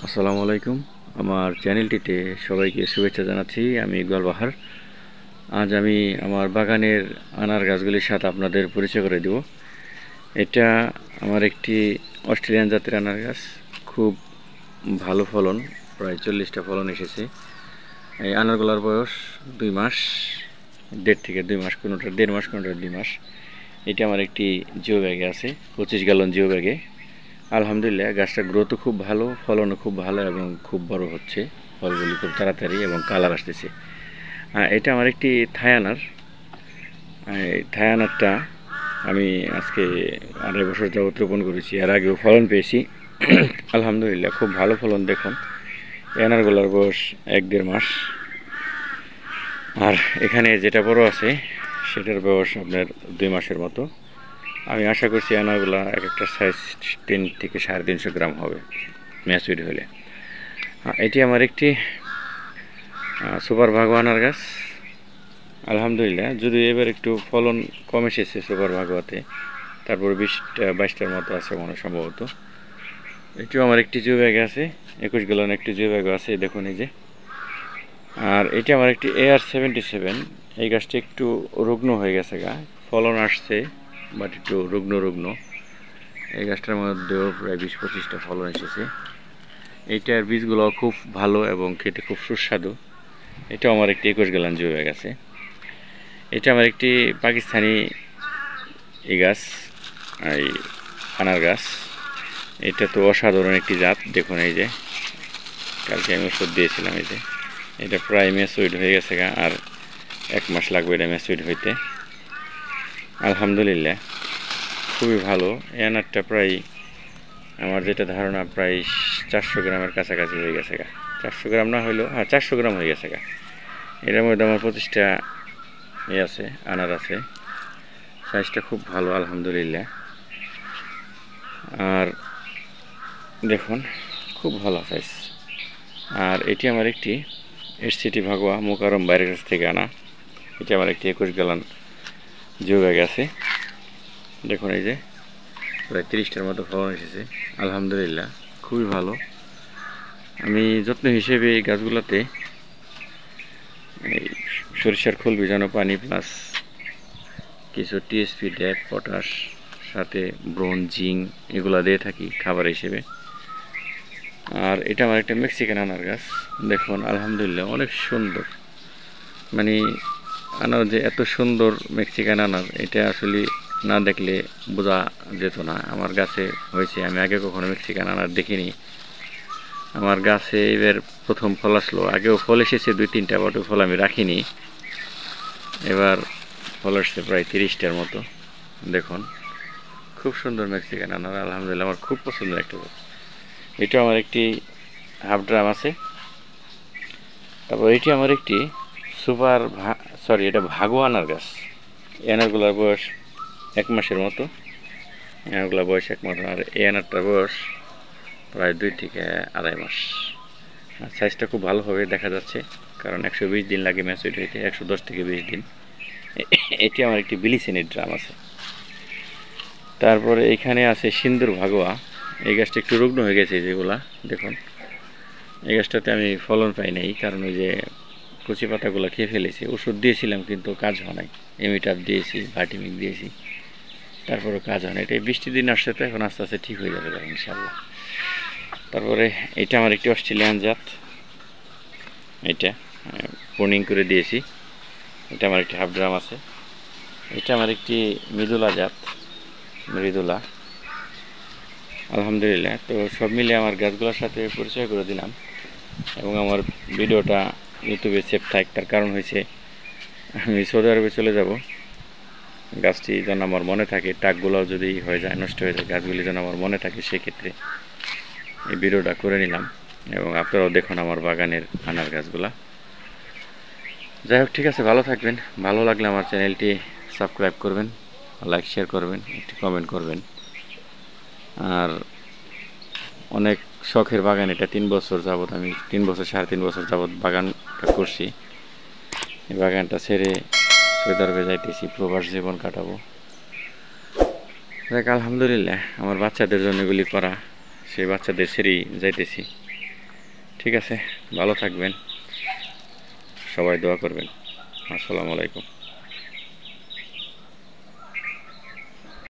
আসসালামু আলাইকুম। আমার চ্যানেলটিতে সবাইকে শুভেচ্ছা জানাচ্ছি। আমি ইকবাল বাহার। আজ আমি আমার বাগানের আনার গাছগুলির সাথে আপনাদের পরিচয় করে দেব। এটা আমার একটি অস্ট্রেলিয়ান জাতের আনার গাছ। খুব ভালো ফলন, প্রায় 40টা ফলন এসেছে। এই আনারগুলার বয়স 2 মাস, 1.5 থেকে 2 মাস, কোনোটা 1.5 মাস, কোনোটা 2 মাস। এটা আমার একটি জিও ব্যাগে আছে, 25 গ্যালন জিও ব্যাগে। আলহামদুলিল্লাহ, গাছটার গ্রোথও খুব ভালো, ফলনও খুব ভালো এবং খুব বড় হচ্ছে। ফলগুলি খুব তাড়াতাড়ি এবং কালার আসতেছে। এটা আমার একটি থাই আনার। এই থাই আনারটা আমি আজকে 2.5 বছর যাবত রোপণ করেছি। এর আগেও ফলন পেয়েছি। আলহামদুলিল্লাহ, খুব ভালো ফলন। দেখুন, এই আনারগুলোর বয়স 1-1.5 মাস। আর এখানে যেটা বড় আছে সেটার বয়স আপনার 2 মাসের মতো। আমি আশা করছি আনারগুলা এক একটা সাইজ 3 থেকে 350 গ্রাম হবে ম্যাচুরিটি হলে। এটি আমার একটি সুপার ভাগো আনার গাছ। আলহামদুলিল্লাহ, যদি এবার একটু ফলন কম এসেছে সুপার ভাগোয়াতে, তারপর 20-22টার মতো আছে মনে সম্ভবত। এটিও আমার একটি জিও ব্যাগ আছে, 21 গ্যালন একটি জিও ব্যাগ আছে, দেখুন এই যে। আর এটি আমার একটি AR-77। এই গাছটি একটু রুগ্ন হয়ে গেছে গা, ফলন আসছে বাট একটু রুগ্ন। এই গাছটার মধ্যেও প্রায় 20-25টা ফলন এসেছে। এইটার বীজগুলো খুব ভালো এবং খেতে খুব সুস্বাদু। এটাও আমার একটি 21 গ্যালন জিও ব্যাগ আছে। এটা আমার একটি পাকিস্তানি এই গাছ, এই আনার গাছ। এটা তো অসাধারণ একটি জাত। দেখুন এই যে, কালকে আমি ওষুধ দিয়েছিলাম। এই যে, এটা প্রায় ম্যাচুরিড হয়ে গেছে গা, আর 1 মাস লাগবে এটা ম্যাচুরিড হইতে। আলহামদুলিল্লাহ, খুবই ভালো। এই আনারটা প্রায়, আমার যেটা ধারণা, প্রায় 400 গ্রামের কাছাকাছি হয়ে গেছে গা। 400 গ্রাম না হইলেও 400 গ্রাম হয়ে গেছে গা। এটার মধ্যে আমার 25টা আছে, আনার আছে। সাইজটা খুব ভালো আলহামদুলিল্লাহ। আর দেখুন, খুব ভালো সাইজ। আর এটি আমার একটি SCT ভাগোয়া মোকারম বাইরের কাছ থেকে আনা। এটি আমার একটি 21 গ্যালন জিও ব্যাগ আছে। দেখুন এই যে, প্রায় 30টার মতো ফলন এসেছে। আলহামদুলিল্লাহ, খুবই ভালো। আমি যত্ন হিসেবে এই গাছগুলোতে এই সরিষার খোল ভিজানো পানি প্লাস কিছু TSP, ড্যাপ, পটাশ, সাথে ব্রোন, জিঙ্ক এগুলো দিয়ে থাকি খাবার হিসেবে। আর এটা আমার একটা মেক্সিকান আনার গাছ। দেখুন আলহামদুলিল্লাহ, অনেক সুন্দর। মানে আনার যে এত সুন্দর মেক্সিকান আনার, এটা আসলে না দেখলে বোঝা যেত না আমার গাছে হয়েছে। আমি আগে কখনো মেক্সিকান আনার দেখিনি। আমার গাছে এবার প্রথম ফল আসলো। আগেও ফল এসেছে 2-3টা, বটে ফল আমি রাখিনি। এবার ফল আসছে প্রায় 30টার মতো। দেখুন, খুব সুন্দর মেক্সিকান আনার। আলহামদুলিল্লাহ, আমার খুব পছন্দের একটা গাছ। এটা আমার একটি হাফ ড্রাম আছে। তারপর এটি আমার একটি এটা ভাগো আনার গাছ। এই আনারগুলোর বয়স 1 মাসের মতো। আনারগুলোর বয়স 1 মাস। আর এই আনারটার বয়স প্রায় 2 থেকে 2.5 মাস। আর সাইজটা খুব ভালোভাবে দেখা যাচ্ছে, কারণ 120 দিন লাগে ম্যাচুরিটি হইতে, 110 থেকে 20 দিন। এটি আমার একটি বিলিসেনের ড্রাম আছে। তারপরে এখানে আছে সিন্দুর ভাগোয়া। এই গাছটা একটু রুগ্ন হয়ে গেছে যেগুলা, দেখুন। এই গাছটাতে আমি ফলন পাই নাই, কারণ ওই যে কচি পাতাগুলো খেয়ে ফেলেছি। ওষুধ দিয়েছিলাম কিন্তু কাজ হয় নাই। এমিটাপ দিয়েছি, ভার্টিমিক দিয়েছি, তারপরে কাজ হয় না। এটা বৃষ্টির দিন আসছে তো, এখন আস্তে আস্তে ঠিক হয়ে যাবে ইনশাল্লাহ। তারপরে এটা আমার একটি অস্ট্রেলিয়ান জাত। এটা প্রুনিং করে দিয়েছি। এটা আমার একটি হাফ ড্রাম আছে। এটা আমার একটি মৃদুলা জাত, মৃদুলা। আলহামদুলিল্লাহ, তো সব মিলে আমার গাছগুলোর সাথে পরিচয় করে দিলাম। এবং আমার ভিডিওটা ইউটিউবে সেভ থাক, তার কারণ হয়েছে আমি সৌদি আরবে চলে যাব। গাছটি যেন আমার মনে থাকে, টাকগুলো যদি হয়ে যায়, নষ্ট হয়ে যায়, গাছগুলি যেন আমার মনে থাকে, সেক্ষেত্রে এই ভিডিওটা করে নিলাম। এবং আপনারাও দেখুন আমার বাগানের আনার গাছগুলা। যাই হোক, ঠিক আছে, ভালো থাকবেন। ভালো লাগলে আমার চ্যানেলটি সাবস্ক্রাইব করবেন, লাইক শেয়ার করবেন, একটি কমেন্ট করবেন। আর অনেক শখের বাগান এটা। 3 বছর যাবৎ আমি 3 বছর 3.5 বছর যাবৎ বাগানটা করছি। এই বাগানটা ছেড়ে সৌদি আরবে যাইতেছি, প্রবাস জীবন কাটাবো। দেখ, আলহামদুলিল্লাহ, আমার বাচ্চাদের জন্য এগুলি করা। সেই বাচ্চাদের ছেড়েই যাইতেছি। ঠিক আছে, ভালো থাকবেন, সবাই দোয়া করবেন। আসসালামু আলাইকুম।